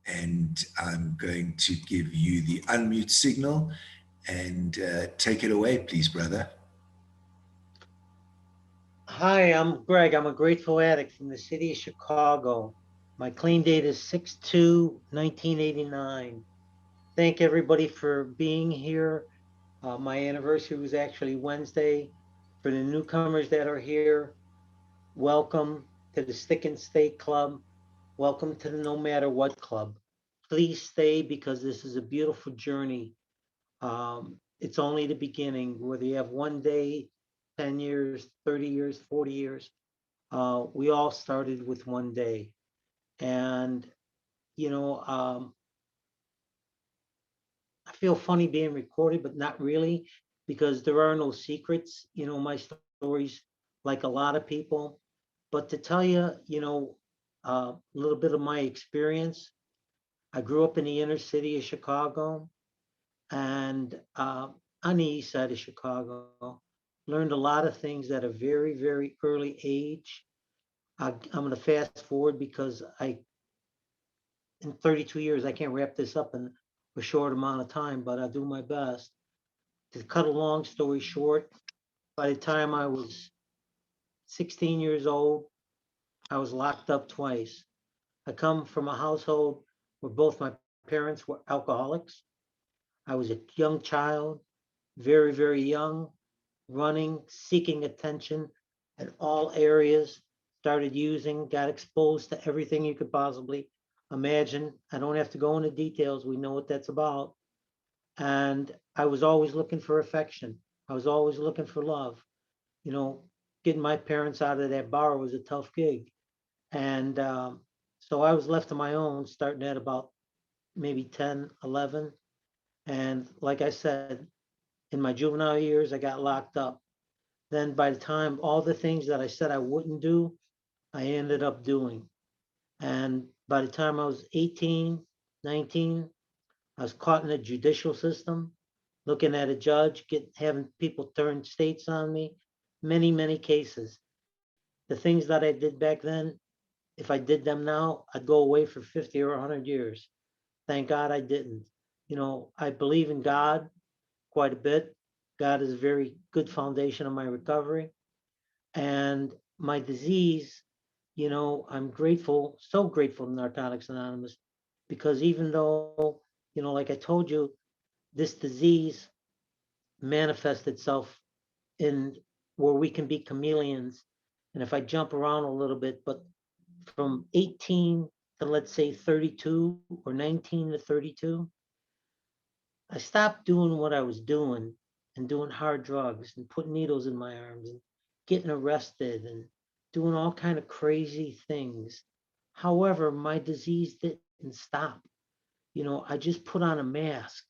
And I'm going to give you the unmute signal and take it away, please, brother. Hi, I'm Greg. I'm a grateful addict from the city of Chicago. My clean date is 6/2/1989. Thank everybody for being here. My anniversary was actually Wednesday. For the newcomers that are here, welcome to the Stick and Stay Club. Welcome to the No Matter What Club. Please stay because this is a beautiful journey. It's only the beginning, whether you have one day, 10 years, 30 years, 40 years. We all started with one day. And, you know, I feel funny being recorded, but not really, because there are no secrets. My stories, like a lot of people. But to tell you, a little bit of my experience, I grew up in the inner city of Chicago and on the east side of Chicago. Learned a lot of things at a very, very early age. I'm going to fast forward because in 32 years, I can't wrap this up in a short amount of time, but I'll do my best. To cut a long story short, by the time I was 16 years old, I was locked up twice. I come from a household where both my parents were alcoholics. I was a young child, very, very young, running, seeking attention in all areas, started using, got exposed to everything you could possibly imagine. I don't have to go into details. We know what that's about. And I was always looking for affection. I was always looking for love. You know, Getting my parents out of that bar was a tough gig. And so I was left on my own starting at about maybe 10, 11. And like I said, in my juvenile years, I got locked up. Then by the time all the things that I said I wouldn't do, I ended up doing. And by the time I was 18, 19, I was caught in the judicial system, looking at a judge, having people turn states on me, many, many cases. The things that I did back then, if I did them now, I'd go away for 50 or 100 years. Thank God I didn't. I believe in God quite a bit. God is a very good foundation of my recovery. And my disease, I'm grateful, so grateful to Narcotics Anonymous, because even though, like I told you, this disease manifests itself in where we can be chameleons. And if I jump around a little bit, but from 18 to let's say 32 or 19 to 32, I stopped doing what I was doing and doing hard drugs and putting needles in my arms and getting arrested and doing all kind of crazy things. However, my disease didn't stop. I just put on a mask,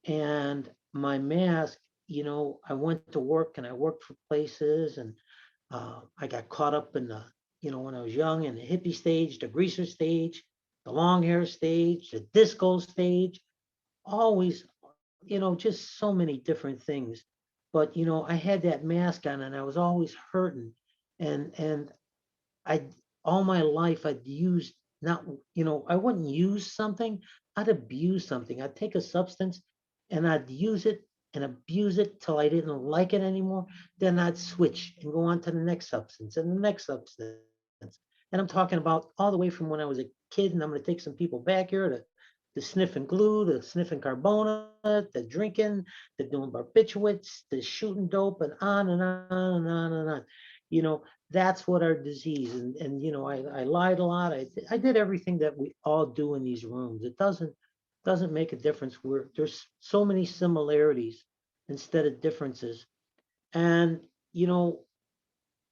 and my mask, I went to work and I worked for places, and I got caught up in when I was young in the hippie stage, the greaser stage, the long hair stage, the disco stage, always, just so many different things. But, I had that mask on and I was always hurting. And I, all my life, I'd used not, I wouldn't use something, I'd abuse something. I'd take a substance and I'd use it and abuse it till I didn't like it anymore. Then I'd switch and go on to the next substance and the next substance. And I'm talking about all the way from when I was a kid, and I'm going to take some people back here to sniffing glue, to sniffing carbona, to drinking, to doing barbiturates, to shooting dope, and on and on and on and on. That's what our disease. And I lied a lot. I did everything that we all do in these rooms. It doesn't make a difference. There's so many similarities instead of differences. And you know,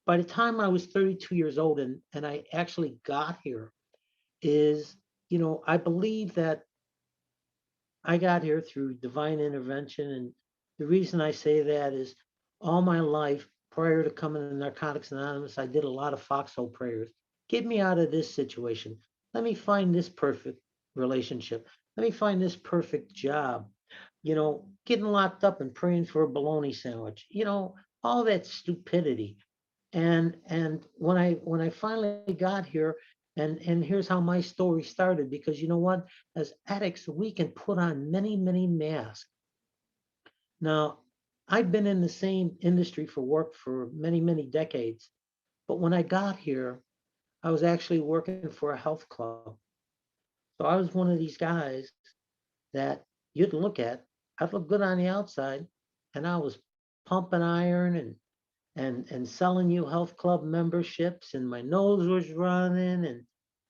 by the time I was 32 years old and I actually got here, is I believe that I got here through divine intervention. And the reason I say that is all my life prior to coming to Narcotics Anonymous, I did a lot of foxhole prayers. Get me out of this situation. Let me find this perfect relationship. Let me find this perfect job. Getting locked up and praying for a bologna sandwich. All that stupidity. And when I finally got here, And here's how my story started, because you know what? As addicts, we can put on many, many masks. Now, I've been in the same industry for work for many, many decades. But when I got here, I was actually working for a health club. So I was one of these guys that you'd look at. I'd look good on the outside, and I was pumping iron and selling you health club memberships, and my nose was running,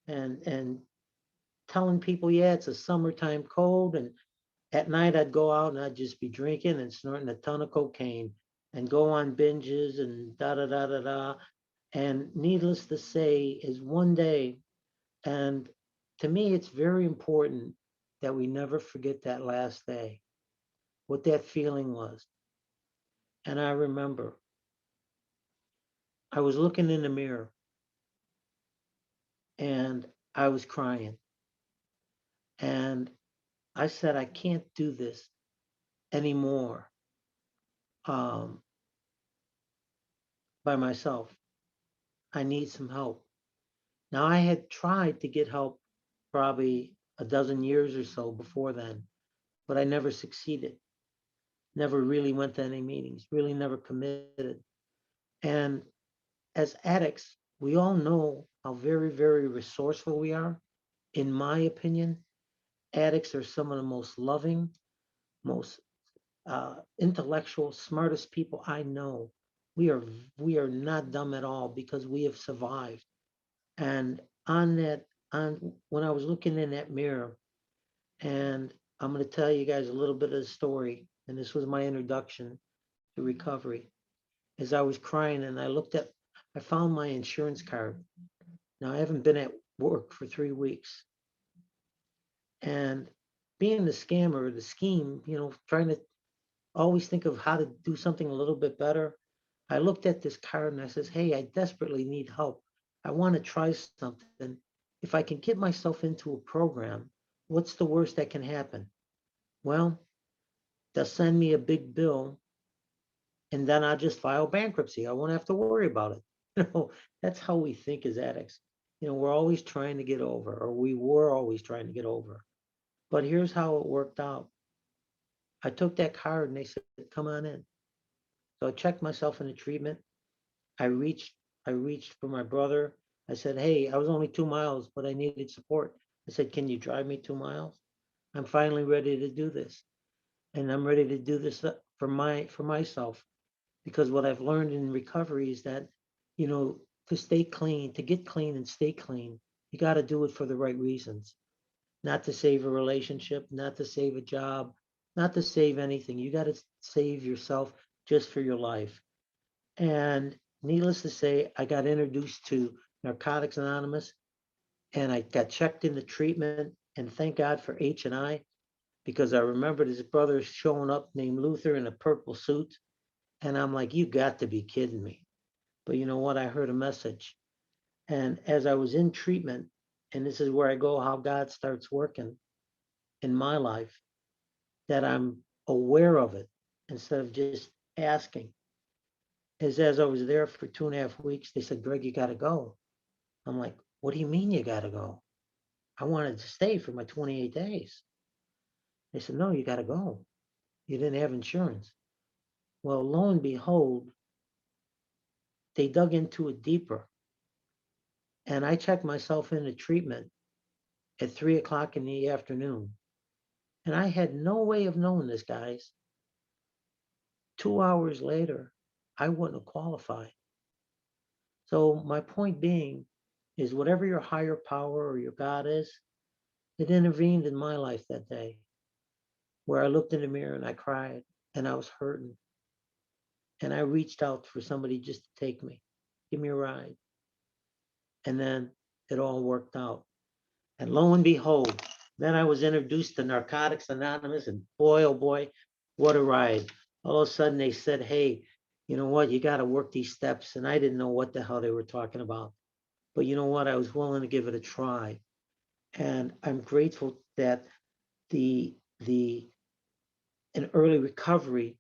and telling people, yeah, it's a summertime cold. And at night I'd go out and I'd just be drinking and snorting a ton of cocaine and go on binges and da da da da da. And needless to say, is one day, and to me, it's very important that we never forget that last day, what that feeling was. And I remember I was looking in the mirror and I was crying. And I said, I can't do this anymore um, by myself. I need some help. Now, I had tried to get help probably a dozen years or so before then, but I never succeeded. Never really went to any meetings, really never committed. And as addicts, we all know how very, very resourceful we are. In my opinion, addicts are some of the most loving, most intellectual, smartest people I know. We are we are not dumb at all because we have survived. And on that, on when I was looking in that mirror, and I'm going to tell you guys a little bit of the story. And this was my introduction to recovery. As I was crying and I found my insurance card. Now I haven't been at work for 3 weeks, and being the scammer, the scheme, trying to always think of how to do something a little bit better. I looked at this card and I says, "Hey, I desperately need help. I want to try something. If I can get myself into a program, what's the worst that can happen? Well, they'll send me a big bill, and then I'll just file bankruptcy. I won't have to worry about it." You know, that's how we think as addicts. We're always trying to get over, or we were always trying to get over. But here's how it worked out. I took that card and they said, "Come on in." So I checked myself into treatment. I reached I reached for my brother. I said, "Hey, I was only 2 miles, but I needed support." I said, "Can you drive me 2 miles? I'm finally ready to do this, and I'm ready to do this for myself, because what I've learned in recovery is that, to stay clean, to get clean and stay clean, you got to do it for the right reasons, not to save a relationship, not to save a job, not to save anything. You got to save yourself just for your life." And needless to say, I got introduced to Narcotics Anonymous, and I got checked into treatment. And thank God for H&I, because I remembered his brother showing up named Luther in a purple suit. And I'm like, you got to be kidding me. But you know what? I heard a message. And as I was in treatment, and this is where I go, how God starts working in my life, that I'm aware of it instead of just asking. Is as I was there for 2.5 weeks, they said, "Greg, you got to go." I'm like, "What do you mean you got to go? I wanted to stay for my 28 days." They said, "No, you got to go. You didn't have insurance." Well, lo and behold, they dug into it deeper. And I checked myself into treatment at 3 o'clock in the afternoon. And I had no way of knowing this, guys. 2 hours later, I wouldn't have qualified. So, my point being is, whatever your higher power or your God is, it intervened in my life that day, where I looked in the mirror and I cried and I was hurting. And I reached out for somebody just to take me, give me a ride. And then it all worked out. And lo and behold, then I was introduced to Narcotics Anonymous, and boy, oh boy, what a ride. All of a sudden they said, "Hey, you know what? You got to work these steps." And I didn't know what the hell they were talking about. But you know what? I was willing to give it a try. And I'm grateful that the in early recovery,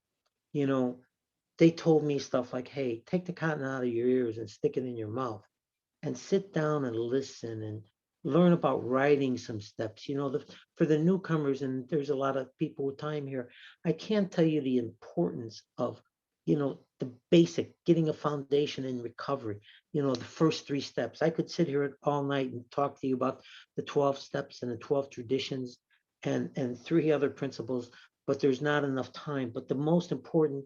you know, they told me stuff like, "Hey, take the cotton out of your ears and stick it in your mouth." and sit down and listen and learn about writing some steps. For the newcomers, and there's a lot of people with time here, I can't tell you the importance of, the basic, getting a foundation in recovery, the first three steps. I could sit here all night and talk to you about the 12 steps and the 12 traditions and three other principles, but there's not enough time. But the most important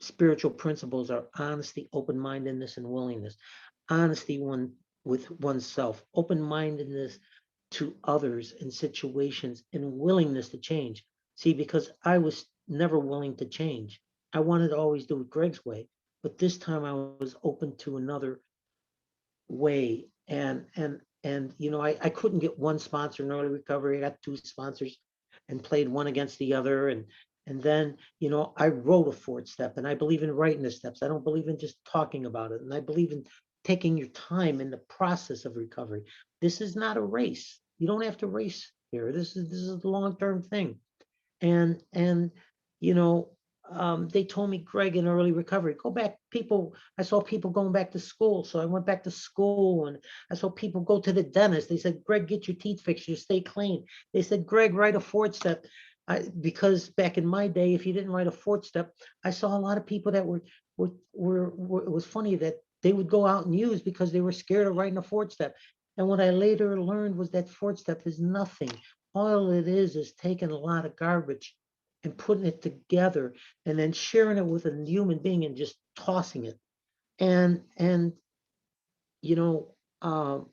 spiritual principles are honesty, open-mindedness, and willingness. Honesty with oneself, open-mindedness to others and situations, and willingness to change. See, because I was never willing to change. I wanted to always do it Greg's way, but this time I was open to another way. I couldn't get one sponsor in early recovery. I got two sponsors and played one against the other. And then, I wrote a fourth step, and I believe in writing the steps. I don't believe in just talking about it. And I believe in taking your time in the process of recovery. This is not a race. You don't have to race here. This is a long-term thing. And you know they told me, Greg, in early recovery, go back. People, I saw people going back to school, so I went back to school. And I saw people go to the dentist. They said, Greg, get your teeth fixed, you stay clean. They said, Greg, write a fourth step. Because back in my day, if you didn't write a fourth step, I saw a lot of people that were it was funny that they would go out and use because they were scared of writing a fourth step. And what I later learned was that fourth step is nothing. All it is taking a lot of garbage and putting it together and then sharing it with a human being and just tossing it. And you know, um,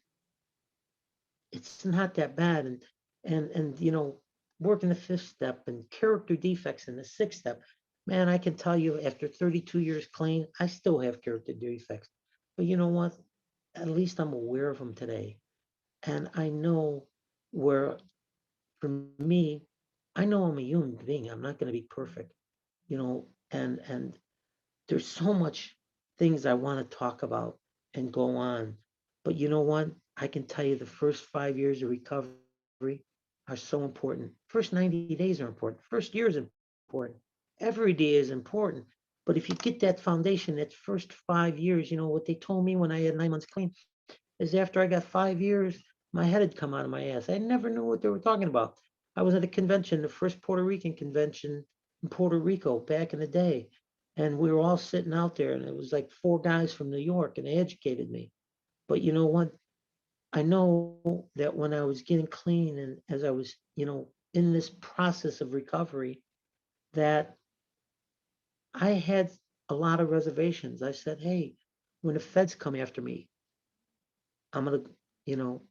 it's not that bad. And working the fifth step and character defects in the sixth step. Man, I can tell you, after 32 years clean, I still have character defects. But you know what? At least I'm aware of them today. And I know where, for me, I know I'm a human being. I'm not going to be perfect, and there's so much things I want to talk about and go on. But you know what? I can tell you the first 5 years of recovery are so important. First 90 days are important. First year is important. Every day is important. But if you get that foundation, that first 5 years, what they told me when I had 9 months clean is after I got 5 years, my head had come out of my ass. I never knew what they were talking about. I was at a convention, the first Puerto Rican convention in Puerto Rico back in the day. And we were all sitting out there, and it was like four guys from New York, and they educated me. But you know what? I know that when I was getting clean and as I was, in this process of recovery, that I had a lot of reservations. I said, hey, when the feds come after me, I'm going to, you know,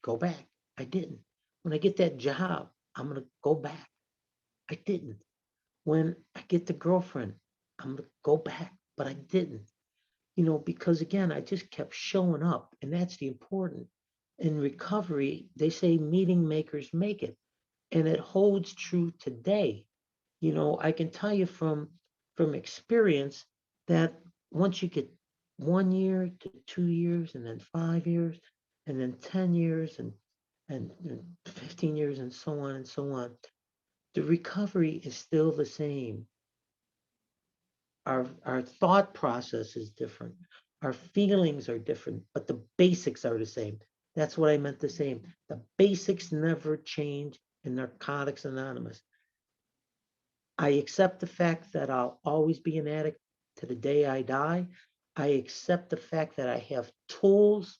go back. I didn't. When I get that job, I'm going to go back. I didn't. When I get the girlfriend, I'm going to go back, but I didn't. Because again, I just kept showing up, and that's the important. In recovery, they say meeting makers make it, and it holds true today. I can tell you from experience that once you get 1 year to 2 years, and then 5 years, and then 10 years, and 15 years, and so on and so on, the recovery is still the same. Our thought process is different. Our feelings are different, but the basics are the same. That's what I meant to say. The basics never change in Narcotics Anonymous. I accept the fact that I'll always be an addict to the day I die. I accept the fact that I have tools.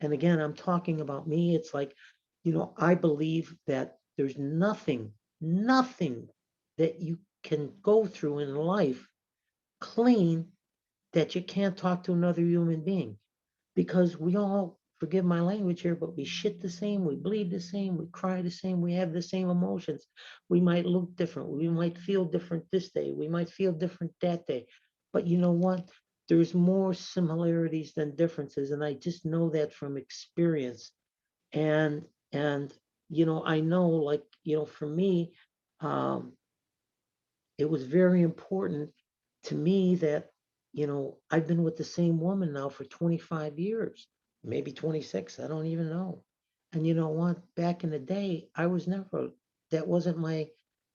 And again, I'm talking about me. It's like, I believe that there's nothing that you can go through in life clean that you can't talk to another human being, because we all, forgive my language here, but we shit the same, we bleed the same, we cry the same, we have the same emotions. We might look different, we might feel different this day, we might feel different that day. But you know what? There's more similarities than differences, and I just know that from experience. And I know, like, for me, um, it was very important to me that, I've been with the same woman now for 25 years, maybe 26, I don't even know. And you know what? Back in the day, that wasn't my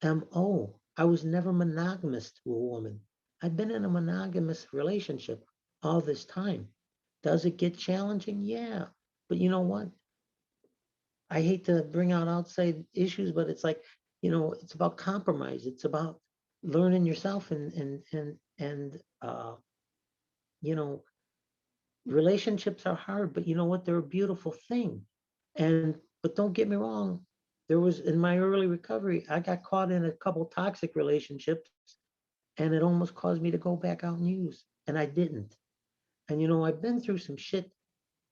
MO. I was never monogamous to a woman. I've been in a monogamous relationship all this time. Does it get challenging? Yeah. But you know what? I hate to bring out outside issues, but it's like, it's about compromise. It's about learning yourself and you know, relationships are hard, but you know what? They're a beautiful thing. But don't get me wrong, there was in my early recovery, I got caught in a couple toxic relationships and it almost caused me to go back out and use. And I didn't. And I've been through some shit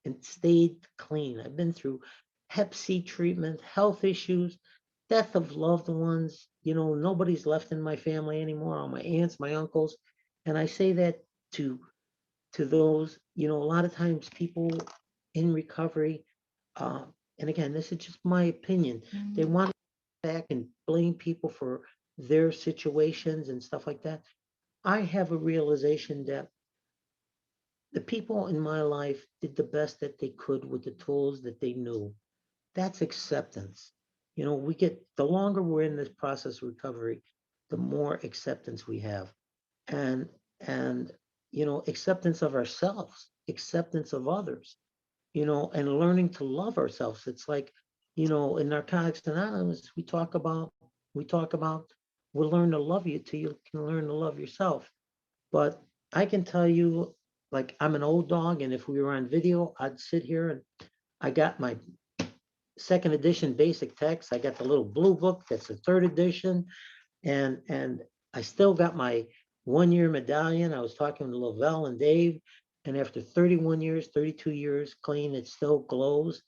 and stayed clean. I've been through Hep C treatment, health issues, death of loved ones. Nobody's left in my family anymore, all my aunts, my uncles. And I say that to to those, a lot of times people in recovery, uh, and again, this is just my opinion, they want to go back and blame people for their situations and stuff like that. I have a realization that the people in my life did the best that they could with the tools that they knew. That's acceptance. We get, the longer we're in this process of recovery, the more acceptance we have. And acceptance of ourselves, acceptance of others, and learning to love ourselves. It's like, in Narcotics Anonymous, we talk about we'll learn to love you till you can learn to love yourself. But I can tell you, like, I'm an old dog, and if we were on video, I'd sit here and I got my second edition basic text. I got the little blue book that's the third edition, and I still got my 1 year medallion. I was talking to Lavelle and Dave, and after 31 years, 32 years clean, it still glows.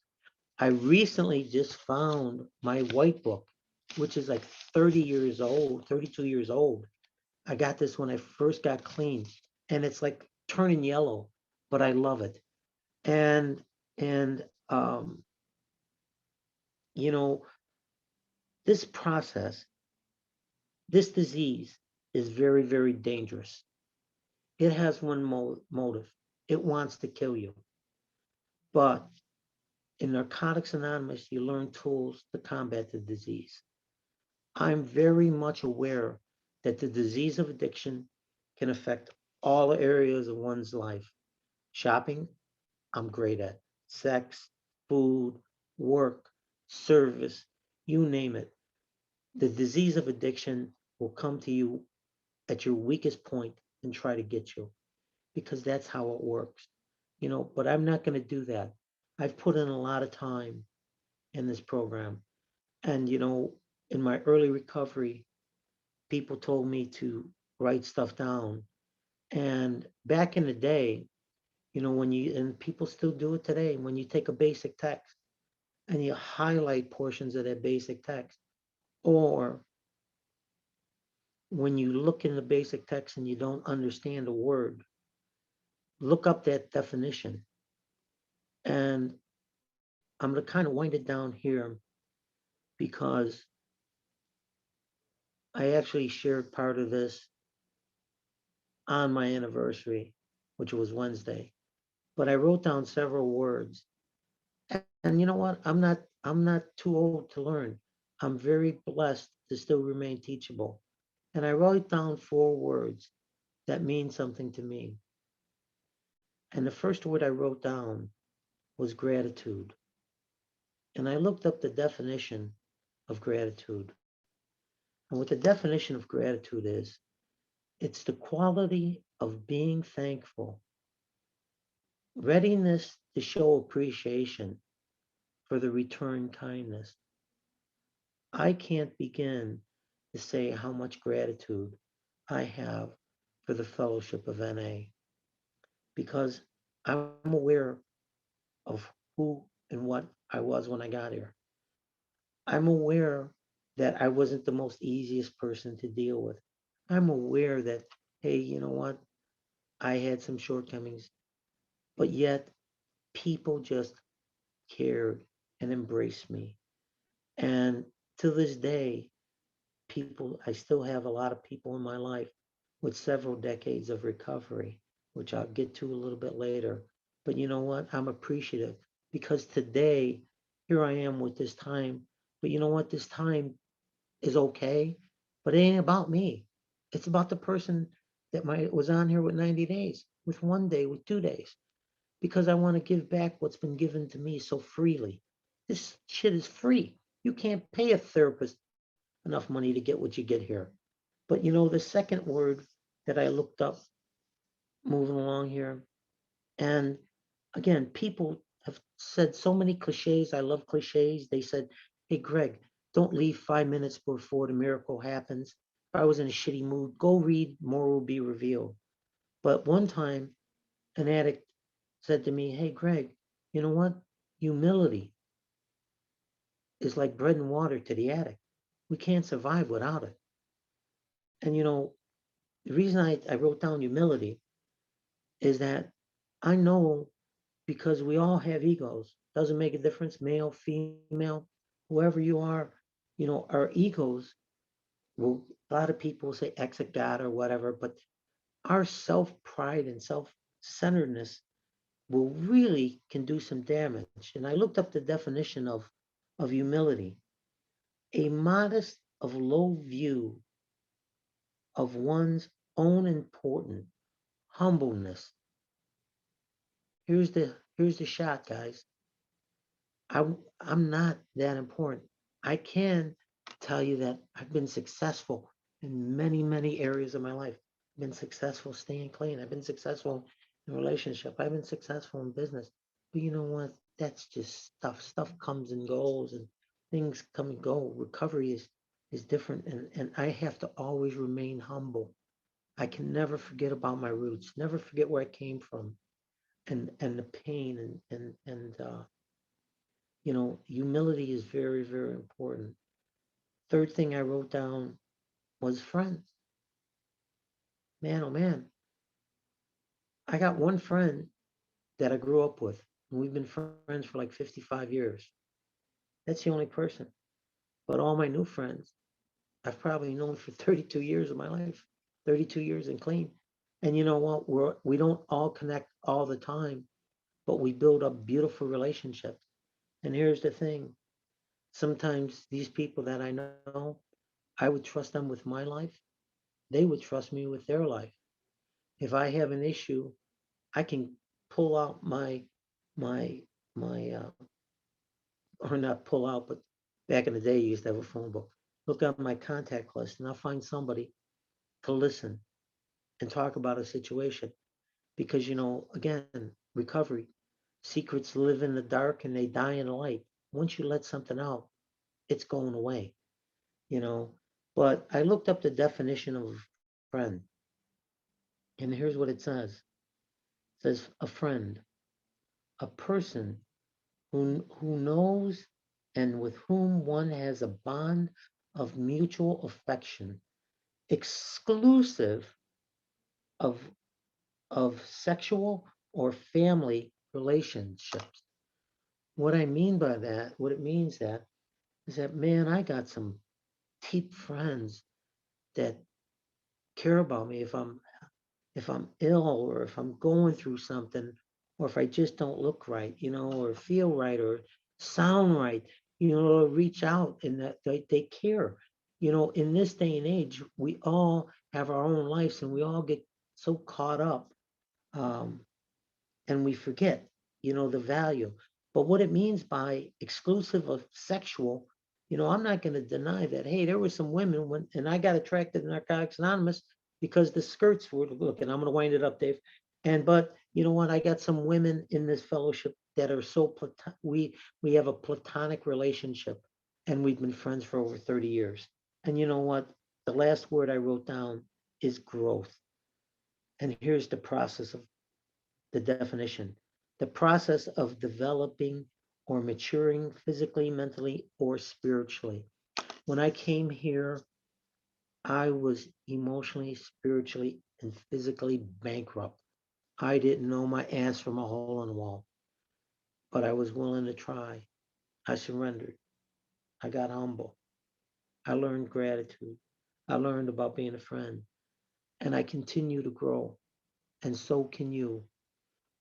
I recently just found my white book, which is like 30 years old, 32 years old. I got this when I first got clean, and it's like turning yellow, but I love it. And you know, this process, this disease is very, very dangerous. It has one motive. It wants to kill you. But in Narcotics Anonymous, you learn tools to combat the disease. I'm very much aware that the disease of addiction can affect all areas of one's life. Shopping, I'm great at. Sex, food, work, service, you name it. The disease of addiction will come to you at your weakest point and try to get you, because that's how it works. But I'm not going to do that. I've put in a lot of time in this program. And, in my early recovery, people told me to write stuff down. And back in the day, and people still do it today, when you take a basic text and you highlight portions of that basic text, or when you look in the basic text and you don't understand a word, look up that definition. And I'm going to kind of wind it down here because I actually shared part of this on my anniversary, which was Wednesday. But I wrote down several words. And you know what? I'm not too old to learn. I'm very blessed to still remain teachable. And I wrote down four words that mean something to me. And the first word I wrote down was gratitude. And I looked up the definition of gratitude. And what the definition of gratitude is, it's the quality of being thankful, readiness to show appreciation for the return kindness. I can't begin to say how much gratitude I have for the fellowship of NA, because I'm aware of who and what I was when I got here. I'm aware that I wasn't the most easiest person to deal with. I'm aware that, hey, you know what? I had some shortcomings, but yet people just cared and embraced me. And to this day, I still have a lot of people in my life with several decades of recovery, which I'll get to a little bit later. But you know what? I'm appreciative because today, here I am with this time. But you know what? This time is okay, but it ain't about me. It's about the person that was on here with 90 days, with 1 day, with 2 days. because I want to give back what's been given to me so freely. This shit is free. You can't pay a therapist enough money to get what you get here. But the second word that I looked up moving along here, and again, people have said so many cliches. I love cliches. They said, hey, Greg, don't leave 5 minutes before the miracle happens. If I was in a shitty mood, go read More Will Be Revealed. But one time, an addict said to me, hey, Greg, you know what? Humility is like bread and water to the addict. We can't survive without it. And the reason I wrote down humility is that I know because we all have egos. Doesn't make a difference, male, female, whoever you are, our egos will, a lot of people say exit God or whatever, but our self pride and self centeredness will really can do some damage. And I looked up the definition of humility, a modest of low view of one's own important humbleness. Here's the shot, guys. I'm not that important. I can tell you that I've been successful in many, many areas of my life. I've been successful staying clean. I've been successful in relationship. I've been successful in business. But you know what? That's just stuff. Stuff comes and goes and things come and go. Recovery is different, and I have to always remain humble. I can never forget about my roots, never forget where I came from, and the pain and humility is very, very important. Third thing I wrote down was friends. Man, oh man, I got one friend that I grew up with, and we've been friends for like 55 years. That's the only person. But all my new friends, I've probably known for 32 years of my life, 32 years and clean. And you know what? We don't all connect all the time, but we build up beautiful relationships. And here's the thing: sometimes these people that I know, I would trust them with my life. They would trust me with their life. If I have an issue, I can pull out my my or not pull out, but back in the day, you used to have a phone book. Look up my contact list, and I'll find somebody to listen and talk about a situation. Because again, recovery secrets live in the dark and they die in the light. Once you let something out, it's going away. You know. But I looked up the definition of a friend, and here's what it says. It says a friend, a person who knows and with whom one has a bond of mutual affection, exclusive of sexual or family relationships. What I mean by that, what it means that is that man, I got some deep friends that care about me if I'm ill or if I'm going through something or if I just don't look right, or feel right or sound right, reach out and that they care. In this day and age, we all have our own lives and we all get so caught up, um, and we forget, the value. But what it means by exclusive of sexual, I'm not going to deny that. Hey, there were some women when, and I got attracted to Narcotics Anonymous because the skirts were looking. I'm going to wind it up, Dave. But you know what? I got some women in this fellowship that are so we have a platonic relationship, and we've been friends for over 30 years. And you know what? The last word I wrote down is growth. And here's the process of the definition: the process of developing or maturing physically, mentally, or spiritually. When I came here, I was emotionally, spiritually, and physically bankrupt. I didn't know my ass from a hole in the wall, but I was willing to try. I surrendered. I got humble. I learned gratitude. I learned about being a friend. And I continue to grow. And so can you.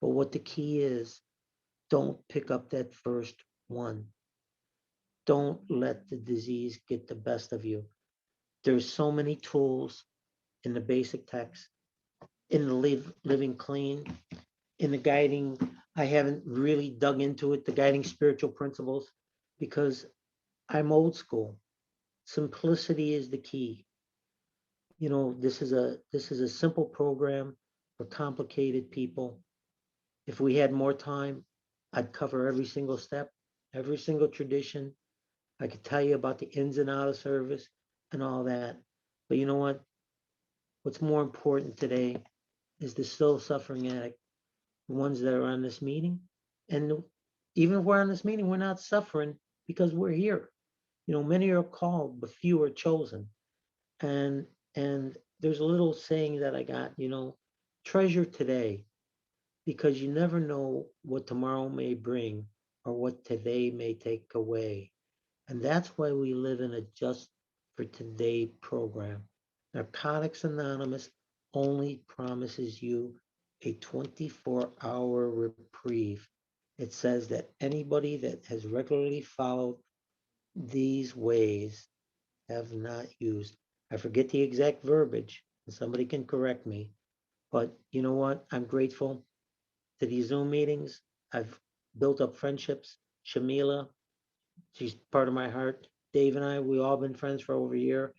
But what the key is, don't pick up that first one. Don't let the disease get the best of you. There's so many tools in the basic text, in the living clean, in the guiding, I haven't really dug into it, the guiding spiritual principles, because I'm old school. Simplicity is the key. This is a simple program for complicated people. If we had more time, I'd cover every single step, every single tradition. I could tell you about the ins and outs of service and all that. But you know what? What's more important today is the still suffering addict, the ones that are on this meeting. And even if we're on this meeting, we're not suffering because we're here. Many are called, but few are chosen. And and there's a little saying that I got, treasure today, because you never know what tomorrow may bring or what today may take away. And that's why we live in a just for today program. Narcotics Anonymous only promises you a 24-hour reprieve. It says that anybody that has regularly followed these ways have not used. I forget the exact verbiage, and somebody can correct me. But you know what? I'm grateful to these Zoom meetings. I've built up friendships. Shamila, she's part of my heart. Dave and I, we all been friends for over a year.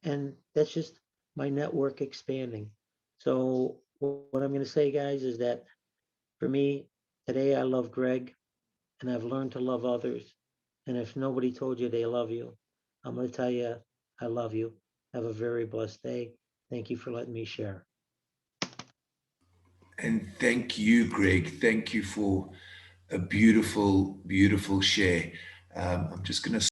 And that's just my network expanding. So what I'm going to say, guys, is that for me, today I love Greg, and I've learned to love others. And if nobody told you they love you, I'm going to tell you I love you. Have a very blessed day. Thank you for letting me share. And thank you, Greg. Thank you for a beautiful, beautiful share. I'm just going to